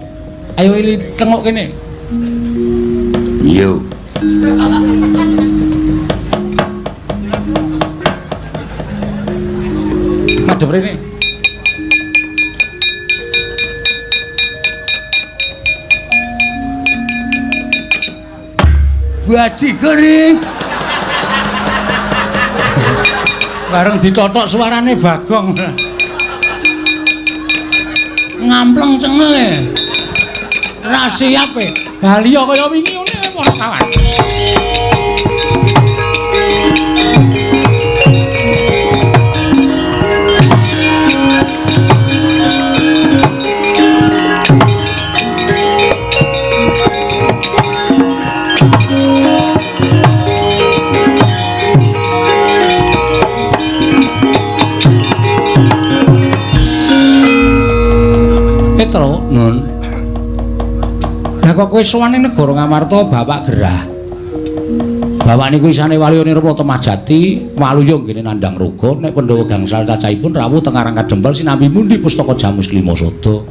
Ayo ili tengok kene. Yo. Madhep rene. Baji kering. Bareng ditotok suarane Bagong. Ngampleng cengenge. Ra siap e. Bali kaya wingi ngene ora kawan. Petro, Nun. Lah kok kowe sowan ning negara Ngamarta Bapak Gerah. Bapak niku isane wali Nirmala Majati, waluya nggene nandhang roga, nek Pandhawa gangsal cacahipun rawuh teng Karang Kadempel sinambi mundi pustaka Jamus Klima Sada.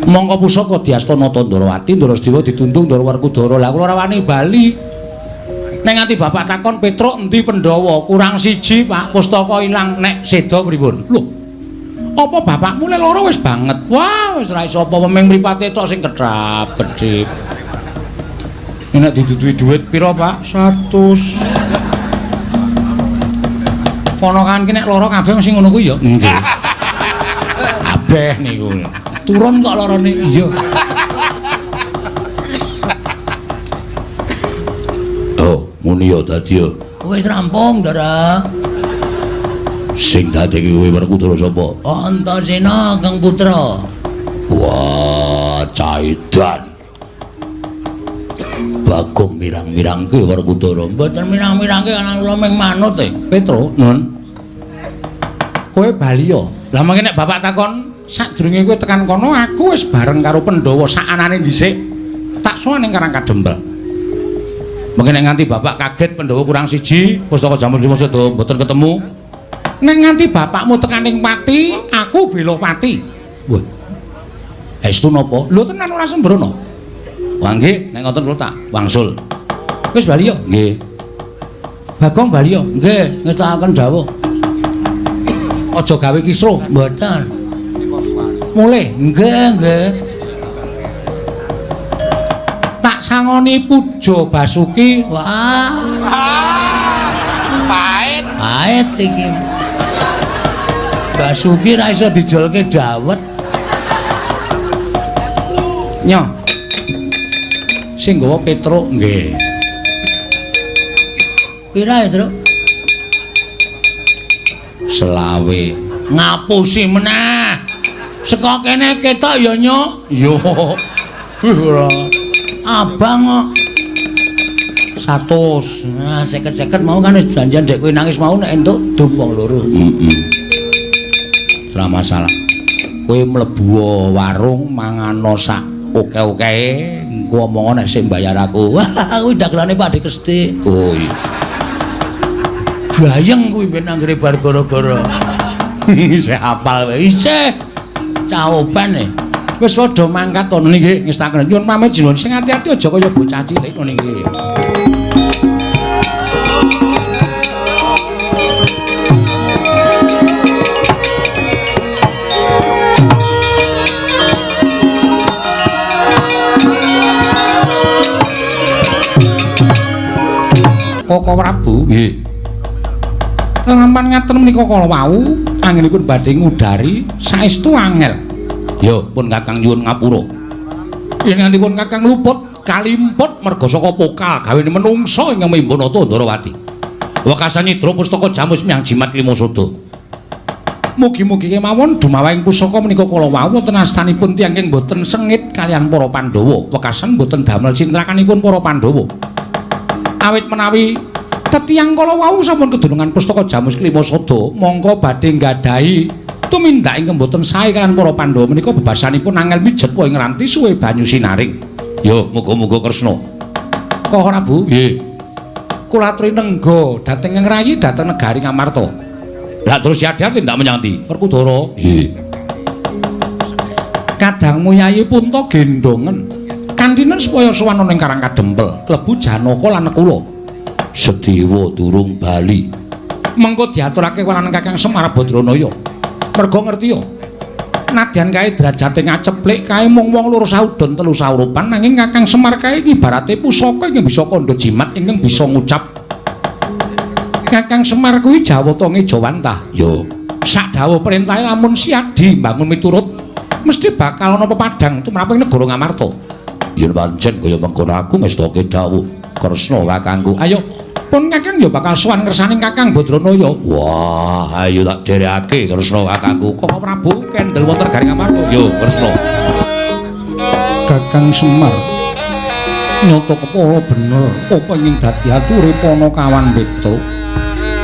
Mongko pusaka diasta Nata Ndarawati, Ndarasedewa ditundung Ndara Werkudara. Lah kula ora wani bali. Nek nganti Bapak takon Petruk endi Pandhawa? Kurang siji, Pak, pustaka ilang. Nek seda pripun? Lho. Apa bapakmu le loro wis banget? Wah, wis ra iso apa mung mripate tok sing kedap-kedhip. Nek ditutuhi dhuwit pira, Pak? 100. Ponakan ki nek loro kabeh mesti ngono kuwi ya? Nggih. Kabeh niku. Turun kok lorone. Iya. Oh, muni ya dadi ya. Wis rampung, Ndara. Sing dadeki kowe Werkudara sapa? Antasena Kang Putra. Wah, caidan. Bagong mirang-mirangke Werkudara. Mboten mirang-mirangke ana kula ming manut e. Petro, Nun. Kowe bali ya. Lah mengke nek bapak takon sadurunge kowe tekan kono aku wis bareng karo Pandhawa sak anane dhisik. Tak sowan ning Karang Kadempel. Mengke nek nganti bapak kaget Pandhawa kurang siji, pustaka Jamus Klima Sada mboten ketemu. Nek nganti bapakmu tekaning pati, aku bela pati. Wah. Estu napa? Lho tenan ora sembrono. Wah nggih, nek ngoten kula tak wangsul. Wis bali ya? Nggih. Bagong bali ya? Nggih, ngestakaken dawuh. Aja gawe kisruh, mboten. Mulih? Nggih. Tak sangoni Puja Basuki. Wah. Pait iki. Basuki ra iso dijolke dawet. Nyo. Sing nggawa Petruk nggih. Pira ya, Truk? 20. Ngapusi meneh. Saka kene ketok ya, Nyo. Yo. Ora. Abang kok. 100. Nah, 50-50 mau kan wis janjian dek kowe nangis mau nek entuk dumpung loro. Ora masalah. Kowe mlebu warung mangano sak oke-okehe, engko omong nek sing bayar aku. Wah, kuwi dagelane Pakde Kesti. Oh iya. Gayeng kuwi ben anggere bar gara-gara. Isih hafal wae isih. Caoban e. Wis padha mangkat to niki ngestaken nyuwun pamit jenengan sing ati-ati aja kaya bocah cilik ngono niki. Koko Prabu nggih. Tengampan ngaten menika kala wau anginipun badhe ngudari saestu angel. Ya pun Kakang nyuwun ngapura. Yen ngantipun Kakang luput kalimput merga saka pokal gawene menungsa ingkang mimbana Ndrawati. Wekasan nyidra pustaka jamus miyang jimat lima sada. Mugi-mugi kemawon dumawahing pusaka menika kala wau wonten astanipun tiyang ingkang boten sengit kalian para Pandhawa. Wekasan boten damel cintrakanipun para Pandhawa. Awit menawi tetiyang kala wau sampun kedunungan pustaka jamus kelima sada mongko badhe nggadahi tumindak ingkang boten sae kaliyan para Pandhawa menika bebasanipun angel mijet wae ngranti suwe banyu sinaring. Ya muga-muga Kresna. Kok Prabu? Nggih. Kula aturi nengga dhateng ngrayi dhateng negari Ngamarta. Lah terus siadat tindak menyang ndi? Werkudara. Nggih. Kadangmu Yayi Punta gendongen kantinen supaya sowan ning Karang Kadempel klebu Janaka lan Nekula. Sedewa durung bali. Mengko diaturake kelawan Kakang Semar Badranaya. Merga ngerti ya. Nadyan kae derajate ngaceplik kae mung wong loro saudon telu saurupan nanging Kakang Semar kae ibarate pusaka ingkang bisa kandha jimat ingkang bisa ngucap. Kakang Semar kuwi Jawata ngejawantah. Ya, sak dawuh perintahe lamun siadi mbangun miturut mesti bakal ana pepadang tumraping negara Ngamarta. Yen pancen kaya mengkono aku ngestake dawuh Kresna kakangku. Ayo, pun Kakang ya bakal sowan kersaning Kakang Badranaya. Wah, ayo tak derekake Kresna kakangku. Kok Prabu kendel wonten garing Ngamarta. Yo, Kresna. Kakang Semar. Nyata kepala bener apa ing dadi ature Panakawan Petruk.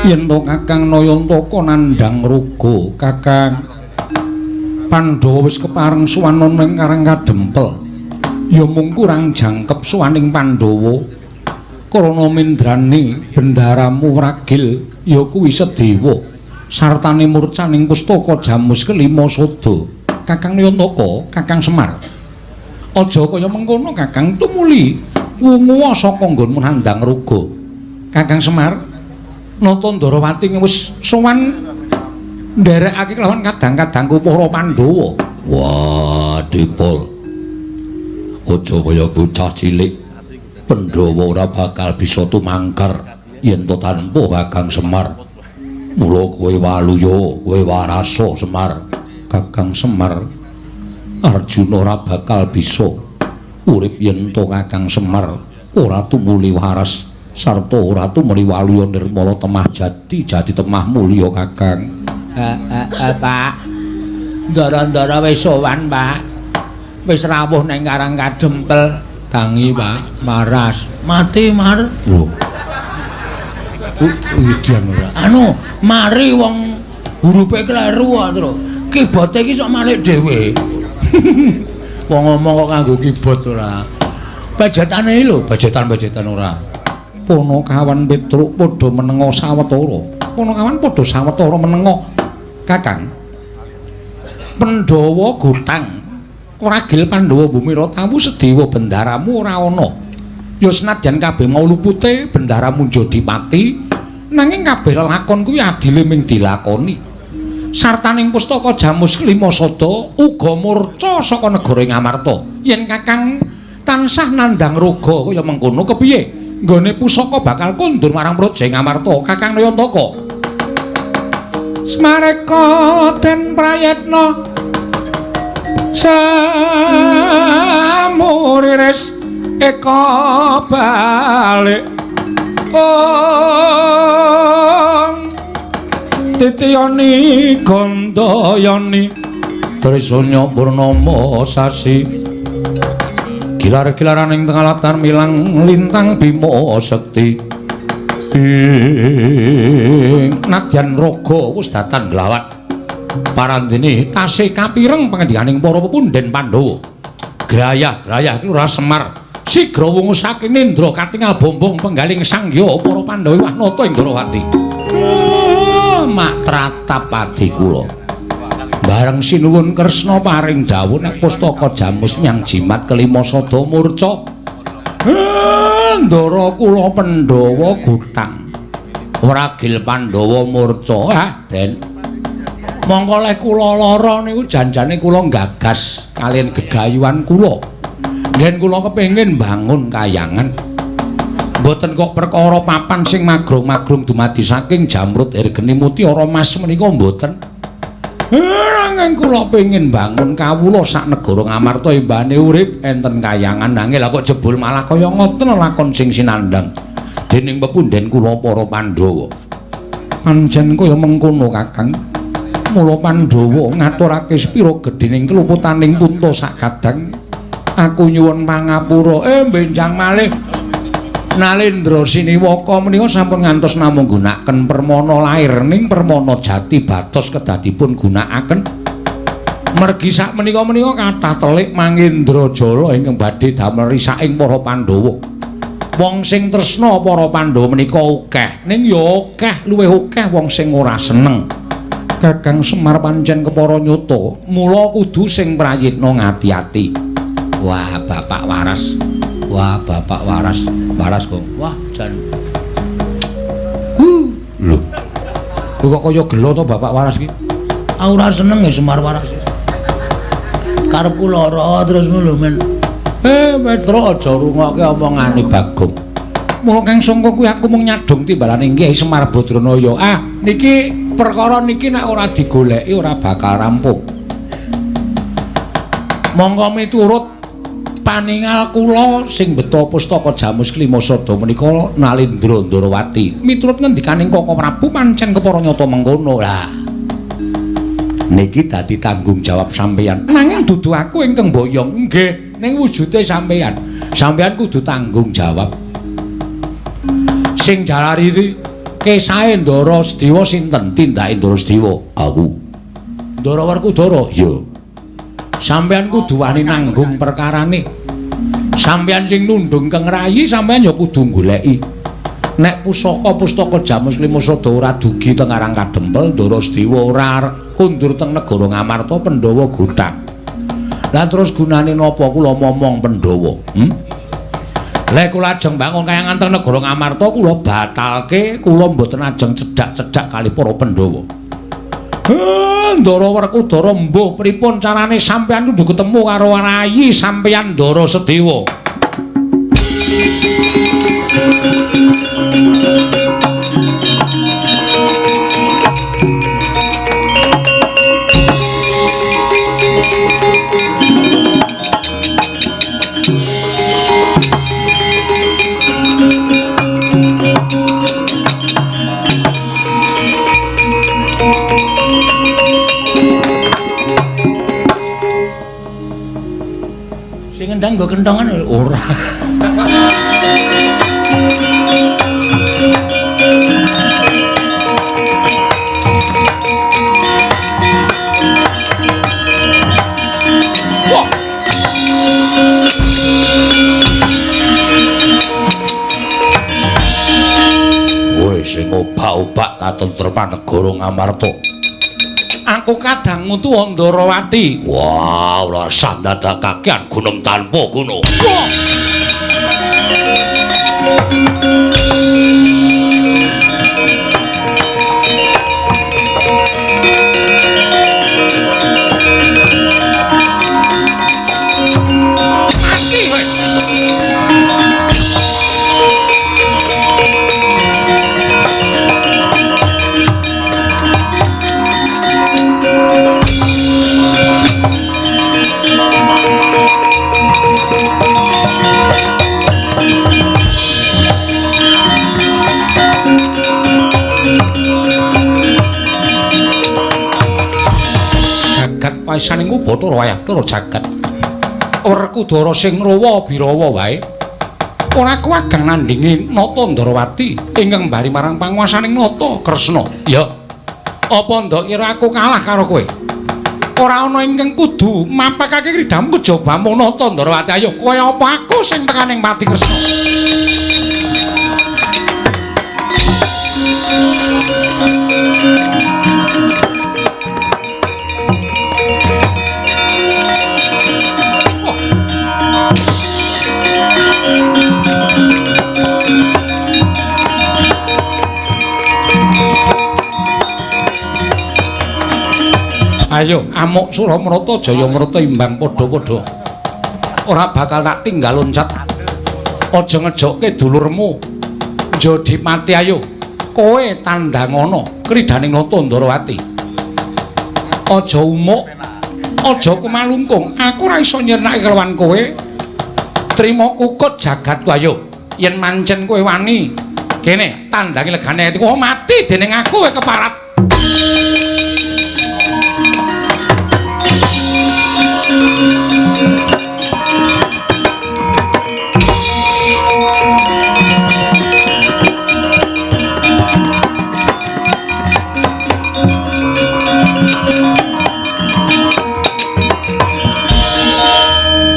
Yen to Kakang Nayantaka nandhang ruga, Kakang Pandhawa wis kepareng sowan ning Karang Kadempel. Ya mung kurang jangkep suwaning Pandhawa krana mindrani bendaramu ragil ya kuwi Sedewa sartane murcaning pustaka jamus kelima sada. Kakang Nayantaka, Kakang Semar, aja kaya mengkono Kakang tumuli wungu saka nggonmu nandhang ruga. Kakang Semar, nata Ndrawati wis sowan nderekake kelawan kadang-kadangku para Pandhawa. Wah, Dipol. Aja kaya bocah cilik. Pandhawa ora bakal bisa tumangkar yen to tanpa Kakang Semar. Mula kowe waluya, kowe warasa Semar. Kakang Semar, Arjuna ora bakal bisa urip yen to Kakang Semar ora tumuli waras sarta ora tumuli waluya nirmala temah jati temah mulya Kakang. Pak. Ndara-ndara wis sowan, Pak. Wis rawuh ning Karang Kadempel tangi Pak maras mati mar lho idian ora anu mari wong hurufe kleru terus kibote iki sok malik dhewe wong ngomong kok nganggo kibot ora bajetane lho bajetan ora Panakawan Petruk padha menenga sawetara Panakawan padha sawetara menenga Kakang Pandhawa gutang ragil Pandhawa bumi Ratawu Sedewa bendaramu ora ana. Ya senadyan kabeh mau lupute bendaramu Jodipati nanging kabeh lelakon kuwi adile ming dilakoni. Sartaning pustaka jamus kelima sada uga murca saka negara Ngamarta. Yen Kakang tansah nandhang ruga kaya mengkono kepiye? Nggone pusaka bakal kondur marang Praja Ngamarta, Kakang Nayantaka. Smareka den prayetna samuriris eka balik titiyani gandayani trisanya purnama sasi gilar-gilaraning tengalatan milang lintang bima sekti nadyan raga wis datan glawat parandene tasih kapireng pangendikaning para pepunden Pandhawa. Grayah-grayah iki ora Semar. Sigra wungu saking Nendra katingal bombong penggaling sangya para Pandhawa wah nata ing Ndrawati. mak tratap adi kula. Bareng sinuwun Kresna paring dawuh nek pustaka Jamus nyang jimat kelima sada murca. Ndara kula Pandhawa gutang. Wragil Pandhawa murca, Den. Mongko lek kula lara niku janjane kula gagas kalian gegayuhan kula. Ngen kula kepengin bangun kayangan. Mboten kok perkara papan sing magrung-magrung dumadi saking jamrut ergeni mutiara mas menika mboten. Nanging kula pengin bangun kawula sak negara Ngamarta imbane urip enten kayangan nanging lha kok jebul malah kaya ngoten lakon sing sinandhang dening pepunden kula para Pandhawa. Pancen kaya mengkono Kakang. Mula Pandhawa ngaturake spira gedhening keluputaning punta sak kadang. Aku nyuwun pangapura. Benjang malih. Nalendra Siniwaka menika sampun ngantos namung gunakaken permana lair ning permana jati batos kedadipun gunakaken. Mergi sak menika kathah telik Mangendrajala ingkang badhe damel risaking para Pandhawa. Wong sing tresna para Pandhawa menika akeh, ning ya akeh luwih akeh wong sing ora seneng. Kakang Semar pancen kepara nyata, mula kudu sing prayitna ngati-ati. Wah, Bapak Waras. Wah, Bapak Waras. Waras, Kong. Wah, jan. Lho. Kok kaya gelo to Bapak Waras iki? Aku ora seneng ya Semar Waras. Karepku lara terus ngono men. Petro aja rungokke omongane Bagong. Mula kang sangka kuwi aku mung nyadong timbalane Kyai Semar Badranaya. Ah, niki perkara niki nek ora digoleki ora bakal rampung. Monggo miturut paningal kula sing beta pustaka Jamus Klima Sada menika Nalendra Ndarawati. Miturut ngendikaning Koko Prabu pancen kepara nyata mengkono. Lah. Niki dadi tanggung jawab sampeyan. Nanging dudu aku ingkang boyong. Nggih, ning wujude sampeyan. Sampeyan kudu tanggung jawab. Sing jalari kesahe Ndara Sediwa sinten? Tindake Ndara Sediwa. Aku. Ndara Werkudara. Iya. Sampeyan kudu wani nanggung perkarane. Sampeyan sing nundung keng rayi sampeyan ya kudu goleki. Nek pustaka Jamus Klima Sada ora dugi teng Karang Kadempel, Ndara Sediwa ora kundur teng negara Ngamarta Pandhawa gutang. Lah terus gunane napa kula momong Pandhawa? Lek kula ajeng bangun kayangan teng negara Ngamarta kula batalke, kula mboten ajeng cedhak-cedhak kali para Pandhawa. Ndara Werkudara mbuh pripun carane sampeyan kudu ketemu karo rayi sampeyan Ndara Sediwa. Ngendang nggo kentongan ora. Wah. Woi sing obak-obak katentreman negara Ngamarta. Aku kadang ngutu Ndarawati. Wah, ora sandada kakean gunung tanpa gunung. Wah. Waisaning Bathara Wayapura jagat. Werkudara sing rawa birawa wae. Ora kuwageng nandhingi Nata Ndarawati ingkang mbari marang panguwasaning Nata Kresna. Ya. Apa ndak kira aku kalah karo kowe? Ora ana ingkang kudu mapakake kridam kejaba mung Nata Ndarawati. Ayo kaya apa aku sing tekaning pati Kresna. Ayo, amuk Suramrata Jayamrata imbang padha-padha. Ora bakal tak tinggal loncat. Aja ngejokke dulurmu. Jodipati ayo. Kowe tandhangono kridaning Nata Ndarawati. Aja umuk, aja kumalungkung. Aku ora iso nyernake kelawan kowe. Trima kukut jagatku ayo. Yen mancen kowe wani, kene tandhangi legane atiku mati dening aku kowe keparat.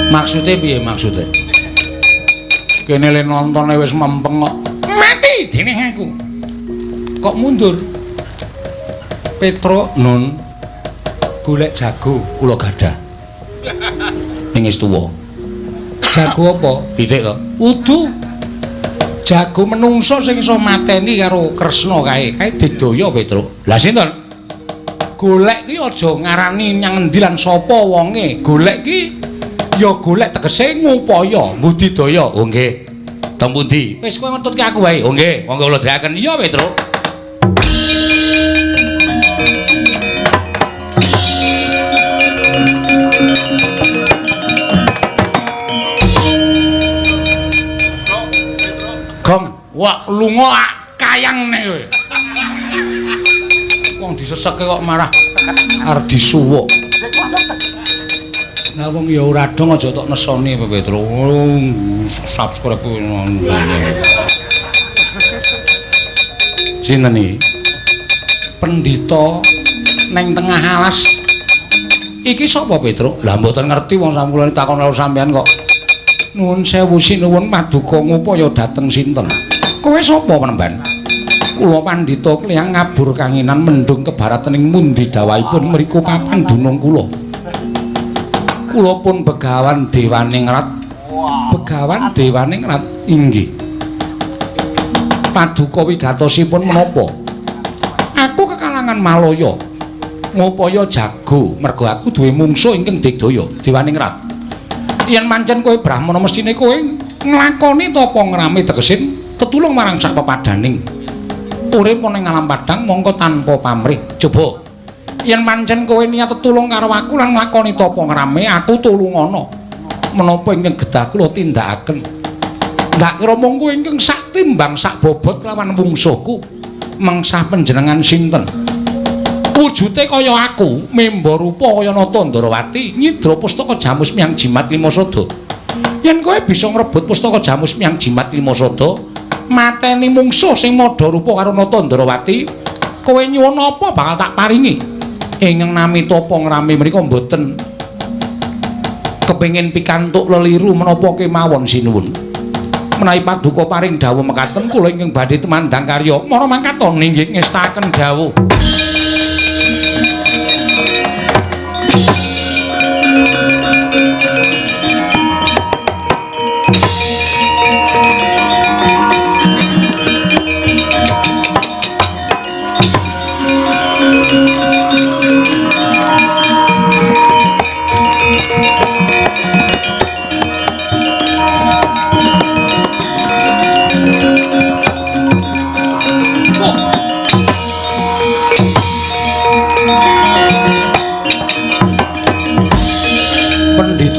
Maksudnya piye maksudnya? Kene le nontone wis mempeng kok. Mati dening aku. Kok mundur? Petro Nun golek jago kula gadah. Ning wis tuwa. Jago apa? Pitik to. Udu. Jago menungso sing iso mateni karo Kresna kae. Kae didaya Petro. Lah sinten? Golek ki aja ngarani nyang endi lan sapa wonge. Golek ki ya golek tegese ngupaya budidaya. Oh nggih. Teng pundi? Wis kowe ngetutke aku wae. Oh nggih, monggo kula dherekaken. Iya, Petro. Gong, wah lunga kayang nek kowe. Wong disesekke kok marah arep disuwuk. Nah wong ya ora dong aja tok nesoni apa Petro. Subscribe sinten iki? Pendhita neng tengah alas. Iki sapa Petro? Lah mboten ngerti wong sampun takon karo sampean kok. Nuwun sewu sinuwun paduka ngupaya dhateng sinten? Kowe sapa penemban? Kula pandhita kliyang ngabur kanginan mendung kebaratening mundi dawahipun mriku papan dunung kula. Kula pun Begawan Dewaningrat. Begawan Dewaningrat inggih. Paduka wigatosipun menapa? Aku kekalangan Malaya. Ngupaya jago merga aku duwe mungsuh ingkang digdaya Dewaningrat. Yen mancen kowe Brahmana mestine kowe nglakoni tapa ngrame tegesin tetulung marang sak pepadaning. Urip ning alam padang mongko tanpa pamrih. Coba yen mancen kowe niat tetulung karo aku lan nglakoni tapa ngrame, aku tulungana. Menapa ingkang kedah kula tindakaken? Ndak kira mung kowe ingkang sak timbang sak bobot kelawan mungsuhku. Mengsah panjenengan sinten? Wujute kaya aku, memba rupa kaya Nata Ndarawati, nyidra pustaka Jamus Miyang Jimat Lima Sada. Yen kowe bisa ngrebut pustaka Jamus Miyang Jimat Lima Sada, mateni mungsuh sing madha rupa karo Nata Ndarawati, kowe nyuwun apa bakal tak paringi? Ingkang nami tapa ngrame mriku mboten kepengin pikantuk leliru menapa kemawon sinuwun. Menawi paduka paring dawuh mekaten kula ingkang badhe temandang karya, mara mangkat nggih ngestaken dawuh.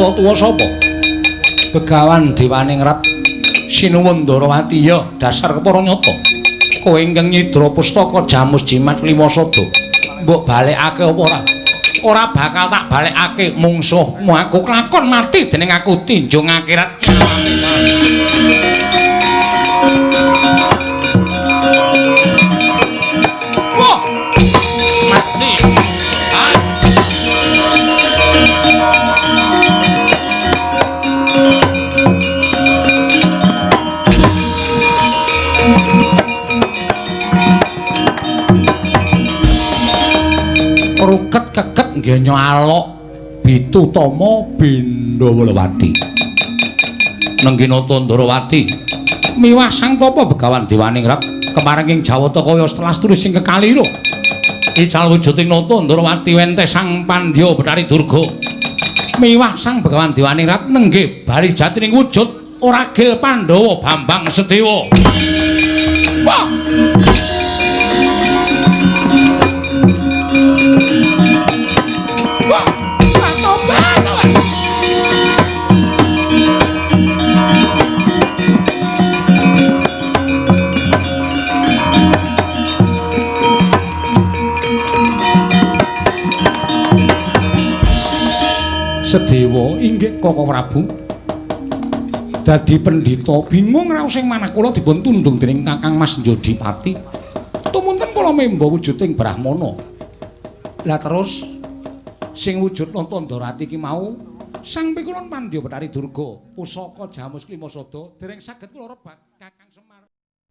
Tuwa sapa? Begawan Dewaningrat sinuwun Ndarawati ya dasar kepara nyata. Kowe ingkang nyidra pustaka Jamus Jimat Lima Sada. Mbok balekake apa ora? Ora bakal tak balekake mungsuhmu aku kelakon mati dening aku tinjung akhirat. Wah! Mati. Ruket keket nggih nyalok Bitutama Bendawalawati. Nenggih Nata Ndarawati miwah sang tapa Begawan Dewaningrat kemaring ing Jawata kaya setelah turis sing kekalira. ical wujuding nata Ndrawati wenteh Sang Pandya Betari Durga miwah Sang Begawan Dewaningrat nenggih bali jatining wujud Oragil Pandhawa Bambang Sedewa. Wah. Wah, satoban. Sedewa inggih Kaka Prabu. Dadi pendhita bingung raos sing manah kula dipun tundung dening Kakang Mas Jodipati. Tumunten kula memba wujuding Brahmana. Lah terus sing wujud Nantandharati iki mau Sang Pikulun Pandya Betari Durga pusaka Jamus Klimasada dereng saged kula rebak.